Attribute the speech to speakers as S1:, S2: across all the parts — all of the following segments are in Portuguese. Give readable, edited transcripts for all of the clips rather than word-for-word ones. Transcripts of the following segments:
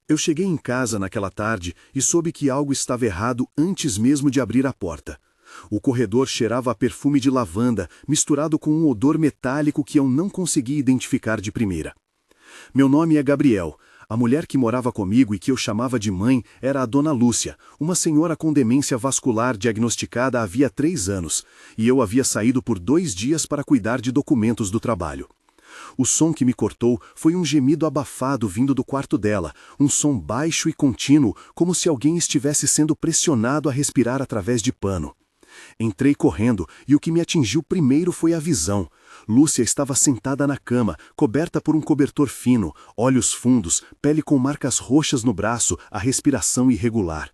S1: Eu cheguei em casa naquela tarde e soube que algo estava errado antes mesmo de abrir a porta. O corredor cheirava a perfume de lavanda, misturado com um odor metálico que eu não conseguia identificar de primeira. Meu nome é Gabriel. A mulher que morava comigo e que eu chamava de mãe era a Dona Lúcia, uma senhora com demência vascular diagnosticada havia 3 anos, e eu havia saído por 2 dias para cuidar de documentos do trabalho. O som que me cortou foi um gemido abafado vindo do quarto dela, um som baixo e contínuo, como se alguém estivesse sendo pressionado a respirar através de pano. Entrei correndo e o que me atingiu primeiro foi a visão. Lúcia estava sentada na cama, coberta por um cobertor fino, olhos fundos, pele com marcas roxas no braço, a respiração irregular.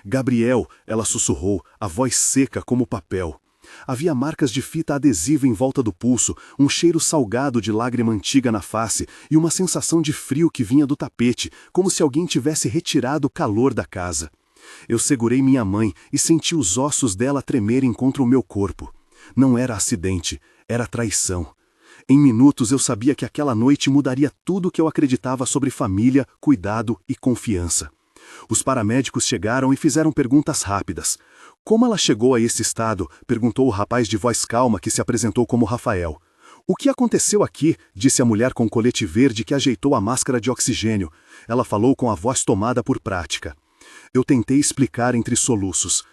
S1: Gabriel, ela sussurrou, a voz seca como papel. Havia marcas de fita adesiva em volta do pulso, um cheiro salgado de lágrima antiga na face e uma sensação de frio que vinha do tapete, como se alguém tivesse retirado o calor da casa. Eu segurei minha mãe e senti os ossos dela tremerem contra o meu corpo. Não era acidente, era traição. Em minutos eu sabia que aquela noite mudaria tudo o que eu acreditava sobre família, cuidado e confiança. Os paramédicos chegaram e fizeram perguntas rápidas. Como ela chegou a esse estado? Perguntou o rapaz de voz calma que se apresentou como Rafael. O que aconteceu aqui? Disse a mulher com colete verde que ajeitou a máscara de oxigênio. Ela falou com a voz tomada por prática. Eu tentei explicar entre soluços.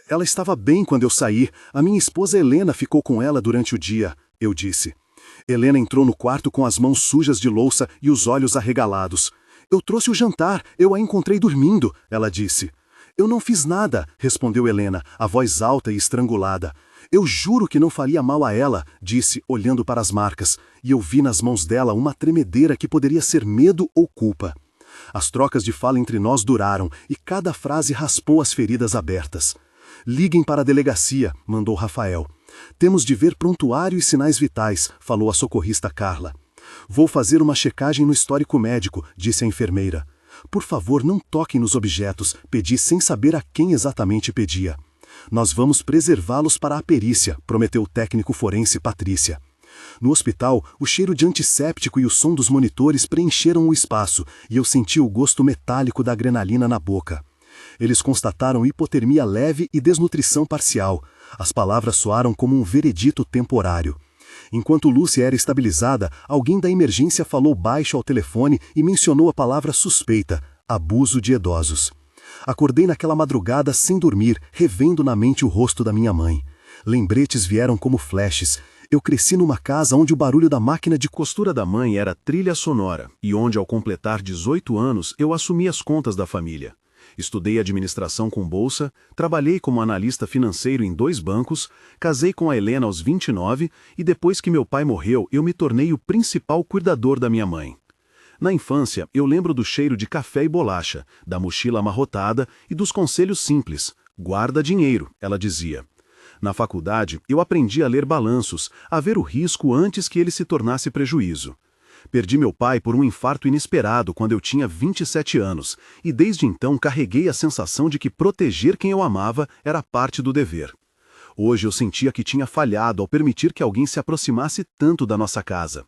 S1: Ela estava bem quando eu saí. A minha esposa Helena ficou com ela durante o dia, eu disse. Helena entrou no quarto com as mãos sujas de louça e os olhos arregalados. Eu trouxe o jantar, eu a encontrei dormindo, ela disse. Eu não fiz nada, respondeu Helena, a voz alta e estrangulada. Eu juro que não faria mal a ela, disse, olhando para as marcas, e eu vi nas mãos dela uma tremedeira que poderia ser medo ou culpa. As trocas de fala entre nós duraram, e cada frase raspou as feridas abertas. Liguem para a delegacia, mandou Rafael. Temos de ver prontuário e sinais vitais, falou a socorrista Carla. Vou fazer uma checagem no histórico médico, disse a enfermeira. Por favor, não toquem nos objetos, pedi sem saber a quem exatamente pedia. Nós vamos preservá-los para a perícia, prometeu o técnico forense Patrícia. No hospital, o cheiro de antisséptico e o som dos monitores preencheram o espaço, e eu senti o gosto metálico da adrenalina na boca. Eles constataram hipotermia leve e desnutrição parcial. As palavras soaram como um veredito temporário. Enquanto Lúcia era estabilizada, alguém da emergência falou baixo ao telefone e mencionou a palavra suspeita, abuso de idosos. Acordei naquela madrugada sem dormir, revendo na mente o rosto da minha mãe. Lembretes vieram como flashes. Eu cresci numa casa onde o barulho da máquina de costura da mãe era trilha sonora, e onde ao completar 18 anos eu assumi as contas da família. Estudei administração com bolsa, trabalhei como analista financeiro em 2 bancos, casei com a Helena aos 29 e depois que meu pai morreu, eu me tornei o principal cuidador da minha mãe. Na infância, eu lembro do cheiro de café e bolacha, da mochila amarrotada e dos conselhos simples. Guarda dinheiro, ela dizia. Na faculdade, eu aprendi a ler balanços, a ver o risco antes que ele se tornasse prejuízo. Perdi meu pai por um infarto inesperado quando eu tinha 27 anos, e desde então carreguei a sensação de que proteger quem eu amava era parte do dever. Hoje eu sentia que tinha falhado ao permitir que alguém se aproximasse tanto da nossa casa.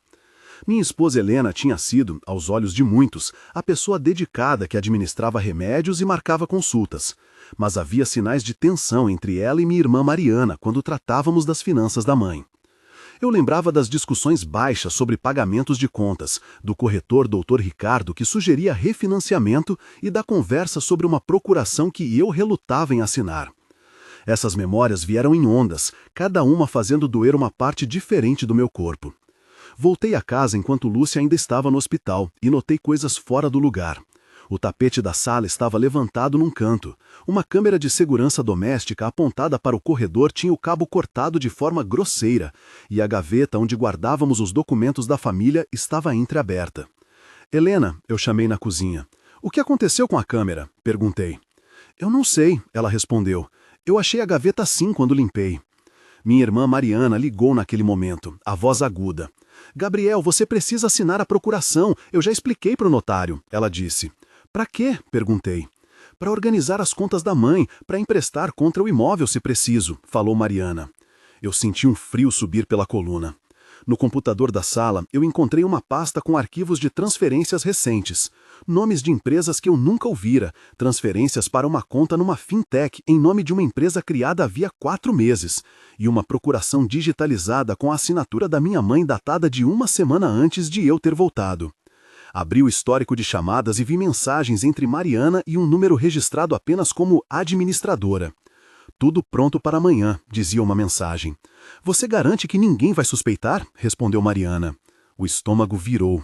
S1: Minha esposa Helena tinha sido, aos olhos de muitos, a pessoa dedicada que administrava remédios e marcava consultas. Mas havia sinais de tensão entre ela e minha irmã Mariana quando tratávamos das finanças da mãe. Eu lembrava das discussões baixas sobre pagamentos de contas, do corretor Dr. Ricardo que sugeria refinanciamento e da conversa sobre uma procuração que eu relutava em assinar. Essas memórias vieram em ondas, cada uma fazendo doer uma parte diferente do meu corpo. Voltei a casa enquanto Lúcia ainda estava no hospital e notei coisas fora do lugar. O tapete da sala estava levantado num canto. Uma câmera de segurança doméstica apontada para o corredor tinha o cabo cortado de forma grosseira, e a gaveta onde guardávamos os documentos da família estava entreaberta. Helena, eu chamei na cozinha. O que aconteceu com a câmera? Perguntei. Eu não sei, ela respondeu. Eu achei a gaveta assim quando limpei. Minha irmã Mariana ligou naquele momento, a voz aguda. Gabriel, você precisa assinar a procuração, eu já expliquei para o notário, ela disse. Para quê? Perguntei. Para organizar as contas da mãe, para emprestar contra o imóvel se preciso, falou Mariana. Eu senti um frio subir pela coluna. No computador da sala, eu encontrei uma pasta com arquivos de transferências recentes. Nomes de empresas que eu nunca ouvira, transferências para uma conta numa fintech em nome de uma empresa criada havia 4 meses, e uma procuração digitalizada com a assinatura da minha mãe datada de 1 semana antes de eu ter voltado. Abri o histórico de chamadas e vi mensagens entre Mariana e um número registrado apenas como administradora. Tudo pronto para amanhã, dizia uma mensagem. Você garante que ninguém vai suspeitar? Respondeu Mariana. O estômago virou.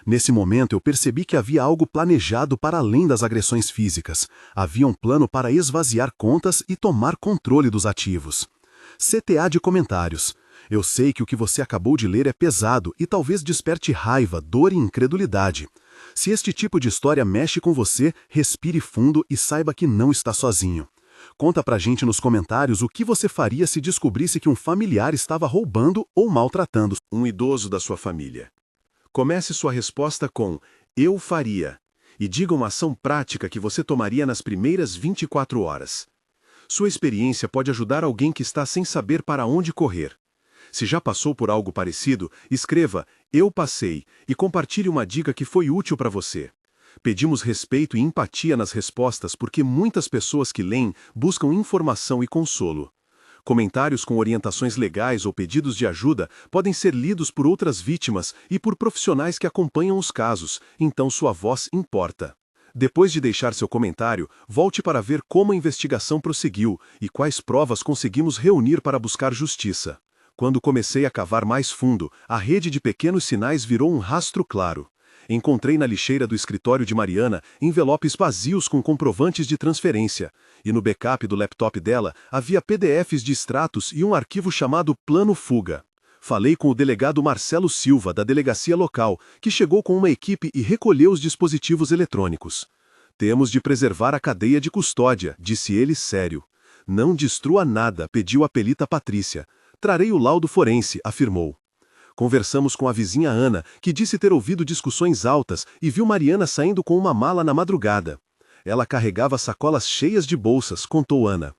S1: Nesse momento eu percebi que havia algo planejado para além das agressões físicas. Havia um plano para esvaziar contas e tomar controle dos ativos. CTA de comentários. Eu sei que o que você acabou de ler é pesado e talvez desperte raiva, dor e incredulidade. Se este tipo de história mexe com você, respire fundo e saiba que não está sozinho. Conta pra gente nos comentários o que você faria se descobrisse que um familiar estava roubando ou maltratando um idoso da sua família. Comece sua resposta com "eu faria" e diga uma ação prática que você tomaria nas primeiras 24 horas. Sua experiência pode ajudar alguém que está sem saber para onde correr. Se já passou por algo parecido, escreva "eu passei" e compartilhe uma dica que foi útil para você. Pedimos respeito e empatia nas respostas porque muitas pessoas que leem buscam informação e consolo. Comentários com orientações legais ou pedidos de ajuda podem ser lidos por outras vítimas e por profissionais que acompanham os casos, então sua voz importa. Depois de deixar seu comentário, volte para ver como a investigação prosseguiu e quais provas conseguimos reunir para buscar justiça. Quando comecei a cavar mais fundo, a rede de pequenos sinais virou um rastro claro. Encontrei na lixeira do escritório de Mariana envelopes vazios com comprovantes de transferência, e no backup do laptop dela havia PDFs de extratos e um arquivo chamado Plano Fuga. Falei com o delegado Marcelo Silva, da delegacia local, que chegou com uma equipe e recolheu os dispositivos eletrônicos. Temos de preservar a cadeia de custódia, disse ele sério. Não destrua nada, pediu a perita Patrícia. Trarei o laudo forense, afirmou. Conversamos com a vizinha Ana, que disse ter ouvido discussões altas e viu Mariana saindo com uma mala na madrugada. Ela carregava sacolas cheias de bolsas, contou Ana.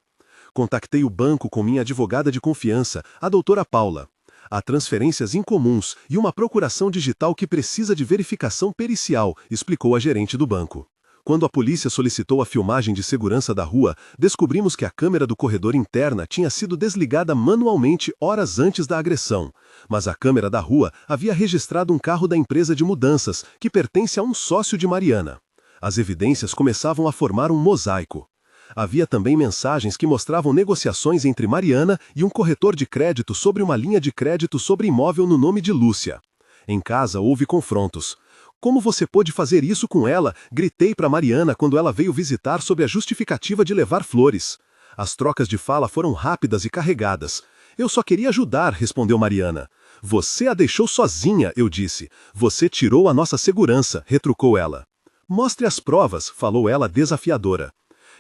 S1: Contactei o banco com minha advogada de confiança, a doutora Paula. Há transferências incomuns e uma procuração digital que precisa de verificação pericial, explicou a gerente do banco. Quando a polícia solicitou a filmagem de segurança da rua, descobrimos que a câmera do corredor interna tinha sido desligada manualmente horas antes da agressão. Mas a câmera da rua havia registrado um carro da empresa de mudanças, que pertence a um sócio de Mariana. As evidências começavam a formar um mosaico. Havia também mensagens que mostravam negociações entre Mariana e um corretor de crédito sobre uma linha de crédito sobre imóvel no nome de Lúcia. Em casa houve confrontos. Como você pôde fazer isso com ela? Gritei para Mariana quando ela veio visitar sob a justificativa de levar flores. As trocas de fala foram rápidas e carregadas. Eu só queria ajudar, respondeu Mariana. Você a deixou sozinha, eu disse. Você tirou a nossa segurança, retrucou ela. Mostre as provas, falou ela desafiadora.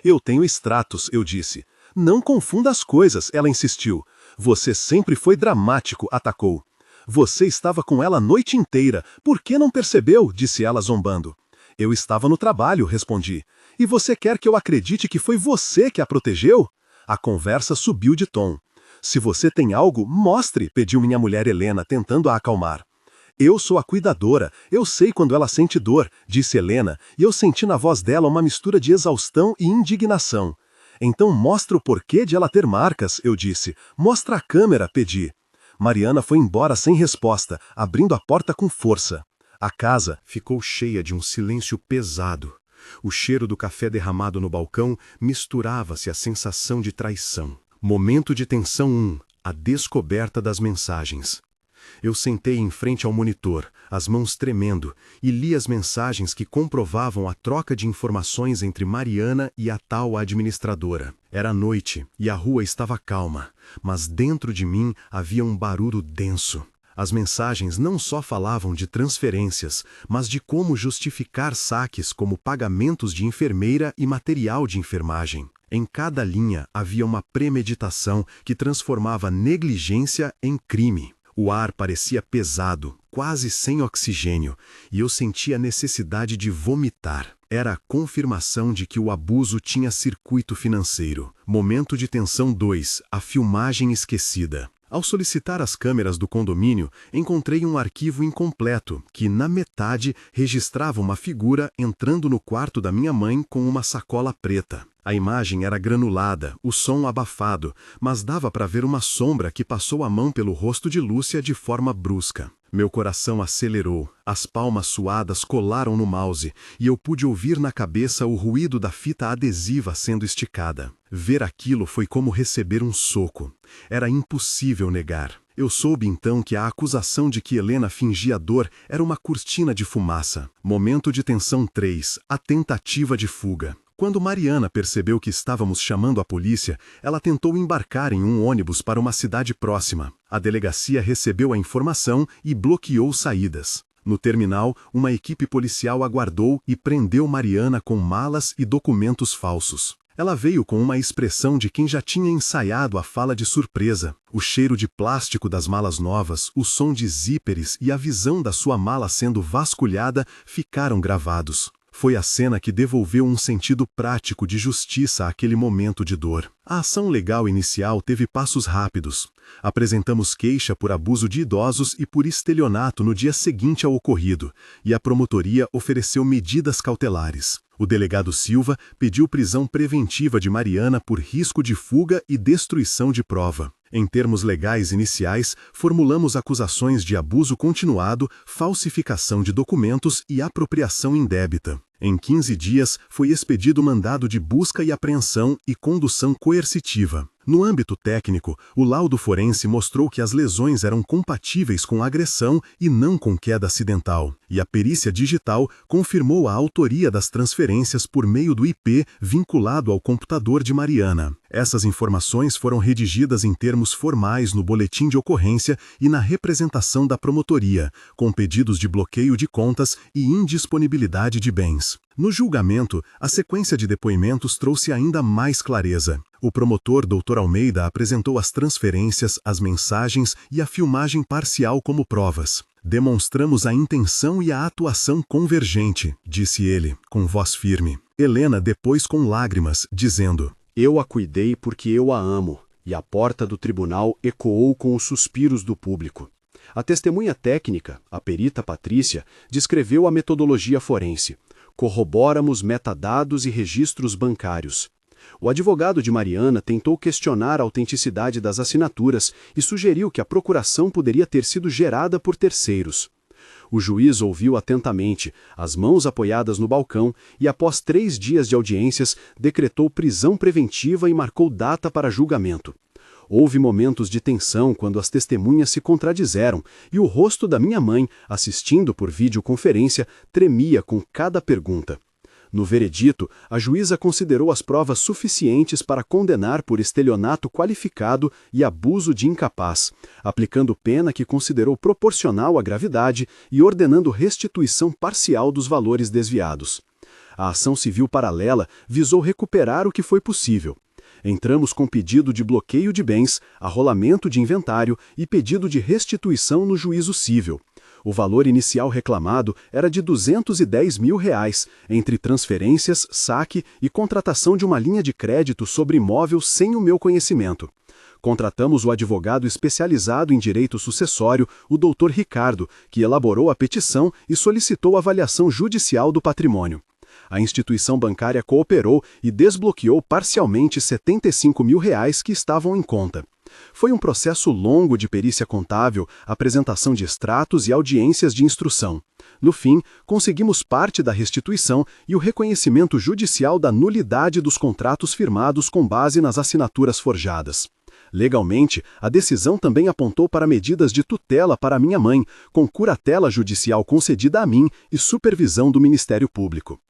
S1: Eu tenho extratos, eu disse. Não confunda as coisas, ela insistiu. Você sempre foi dramático, atacou. Você estava com ela a noite inteira. Por que não percebeu? Disse ela zombando. Eu estava no trabalho, respondi. E você quer que eu acredite que foi você que a protegeu? A conversa subiu de tom. Se você tem algo, mostre, pediu minha mulher Helena, tentando a acalmar. Eu sou a cuidadora, eu sei quando ela sente dor, disse Helena, e eu senti na voz dela uma mistura de exaustão e indignação. Então mostra o porquê de ela ter marcas, eu disse. Mostra a câmera, pedi. Mariana foi embora sem resposta, abrindo a porta com força. A casa ficou cheia de um silêncio pesado. O cheiro do café derramado no balcão misturava-se à sensação de traição. Momento de tensão 1. A descoberta das mensagens. Eu sentei em frente ao monitor, as mãos tremendo, e li as mensagens que comprovavam a troca de informações entre Mariana e a tal administradora. Era noite e a rua estava calma, mas dentro de mim havia um barulho denso. As mensagens não só falavam de transferências, mas de como justificar saques como pagamentos de enfermeira e material de enfermagem. Em cada linha havia uma premeditação que transformava negligência em crime. O ar parecia pesado, quase sem oxigênio, e eu sentia a necessidade de vomitar. Era a confirmação de que o abuso tinha circuito financeiro. Momento de tensão 2. A filmagem esquecida. Ao solicitar as câmeras do condomínio, encontrei um arquivo incompleto que, na metade, registrava uma figura entrando no quarto da minha mãe com uma sacola preta. A imagem era granulada, o som abafado, mas dava para ver uma sombra que passou a mão pelo rosto de Lúcia de forma brusca. Meu coração acelerou, as palmas suadas colaram no mouse e eu pude ouvir na cabeça o ruído da fita adesiva sendo esticada. Ver aquilo foi como receber um soco. Era impossível negar. Eu soube então que a acusação de que Helena fingia dor era uma cortina de fumaça. Momento de tensão 3, a tentativa de fuga. Quando Mariana percebeu que estávamos chamando a polícia, ela tentou embarcar em um ônibus para uma cidade próxima. A delegacia recebeu a informação e bloqueou saídas. No terminal, uma equipe policial aguardou e prendeu Mariana com malas e documentos falsos. Ela veio com uma expressão de quem já tinha ensaiado a fala de surpresa. O cheiro de plástico das malas novas, o som de zíperes e a visão da sua mala sendo vasculhada ficaram gravados. Foi a cena que devolveu um sentido prático de justiça àquele momento de dor. A ação legal inicial teve passos rápidos. Apresentamos queixa por abuso de idosos e por estelionato no dia seguinte ao ocorrido, e a promotoria ofereceu medidas cautelares. O delegado Silva pediu prisão preventiva de Mariana por risco de fuga e destruição de prova. Em termos legais iniciais, formulamos acusações de abuso continuado, falsificação de documentos e apropriação indébita. Em 15 dias, foi expedido mandado de busca e apreensão e condução coercitiva. No âmbito técnico, o laudo forense mostrou que as lesões eram compatíveis com agressão e não com queda acidental, e a perícia digital confirmou a autoria das transferências por meio do IP vinculado ao computador de Mariana. Essas informações foram redigidas em termos formais no boletim de ocorrência e na representação da promotoria, com pedidos de bloqueio de contas e indisponibilidade de bens. No julgamento, a sequência de depoimentos trouxe ainda mais clareza. O promotor Dr. Almeida apresentou as transferências, as mensagens e a filmagem parcial como provas. Demonstramos a intenção e a atuação convergente, disse ele, com voz firme. Helena depois com lágrimas, dizendo:
S2: Eu a cuidei porque eu a amo, e a porta do tribunal ecoou com os suspiros do público. A testemunha técnica, a perita Patrícia, descreveu a metodologia forense. Corroboramos metadados e registros bancários. O advogado de Mariana tentou questionar a autenticidade das assinaturas e sugeriu que a procuração poderia ter sido gerada por terceiros. O juiz ouviu atentamente, as mãos apoiadas no balcão, e após 3 dias de audiências, decretou prisão preventiva e marcou data para julgamento. Houve momentos de tensão quando as testemunhas se contradizeram e o rosto da minha mãe, assistindo por videoconferência, tremia com cada pergunta. No veredito, a juíza considerou as provas suficientes para condenar por estelionato qualificado e abuso de incapaz, aplicando pena que considerou proporcional à gravidade e ordenando restituição parcial dos valores desviados. A ação civil paralela visou recuperar o que foi possível. Entramos com pedido de bloqueio de bens, arrolamento de inventário e pedido de restituição no juízo cível. O valor inicial reclamado era de R$210 mil, entre transferências, saque e contratação de uma linha de crédito sobre imóvel sem o meu conhecimento. Contratamos o advogado especializado em direito sucessório, o Dr. Ricardo, que elaborou a petição e solicitou avaliação judicial do patrimônio. A instituição bancária cooperou e desbloqueou parcialmente R$75 mil que estavam em conta. Foi um processo longo de perícia contábil, apresentação de extratos e audiências de instrução. No fim, conseguimos parte da restituição e o reconhecimento judicial da nulidade dos contratos firmados com base nas assinaturas forjadas. Legalmente, a decisão também apontou para medidas de tutela para minha mãe, com curatela judicial concedida a mim e supervisão do Ministério Público.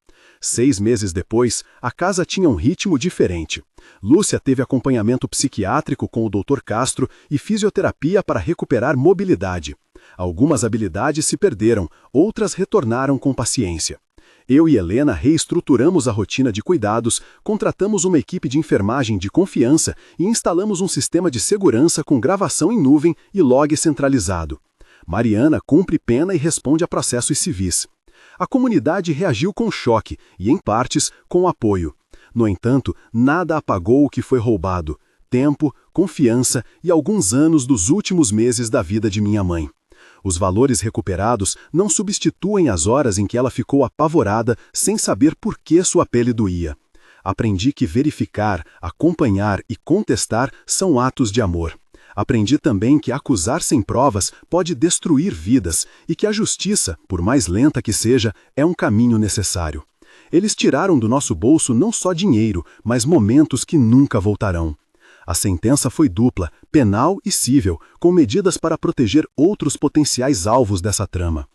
S2: 6 meses depois, a casa tinha um ritmo diferente. Lúcia teve acompanhamento psiquiátrico com o Dr. Castro e fisioterapia para recuperar mobilidade. Algumas habilidades se perderam, outras retornaram com paciência. Eu e Helena reestruturamos a rotina de cuidados, contratamos uma equipe de enfermagem de confiança e instalamos um sistema de segurança com gravação em nuvem e log centralizado. Mariana cumpre pena e responde a processos civis. A comunidade reagiu com choque e, em partes, com apoio. No entanto, nada apagou o que foi roubado. tempo, confiança e alguns anos dos últimos meses da vida de minha mãe. Os valores recuperados não substituem as horas em que ela ficou apavorada sem saber por que sua pele doía. Aprendi que verificar, acompanhar e contestar são atos de amor. Aprendi também que acusar sem provas pode destruir vidas e que a justiça, por mais lenta que seja, é um caminho necessário. Eles tiraram do nosso bolso não só dinheiro, mas momentos que nunca voltarão. A sentença foi dupla, penal e cível, com medidas para proteger outros potenciais alvos dessa trama.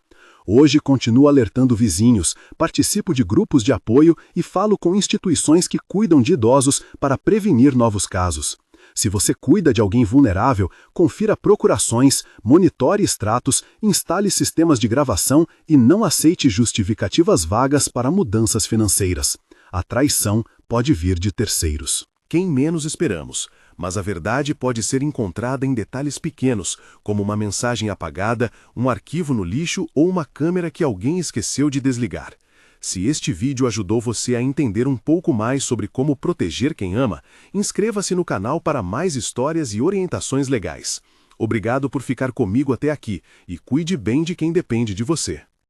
S2: Hoje continuo alertando vizinhos, participo de grupos de apoio e falo com instituições que cuidam de idosos para prevenir novos casos. Se você cuida de alguém vulnerável, confira procurações, monitore extratos, instale sistemas de gravação e não aceite justificativas vagas para mudanças financeiras. A traição pode vir de terceiros.
S1: Quem menos esperamos, mas a verdade pode ser encontrada em detalhes pequenos, como uma mensagem apagada, um arquivo no lixo ou uma câmera que alguém esqueceu de desligar. Se este vídeo ajudou você a entender um pouco mais sobre como proteger quem ama, inscreva-se no canal para mais histórias e orientações legais. Obrigado por ficar comigo até aqui e cuide bem de quem depende de você.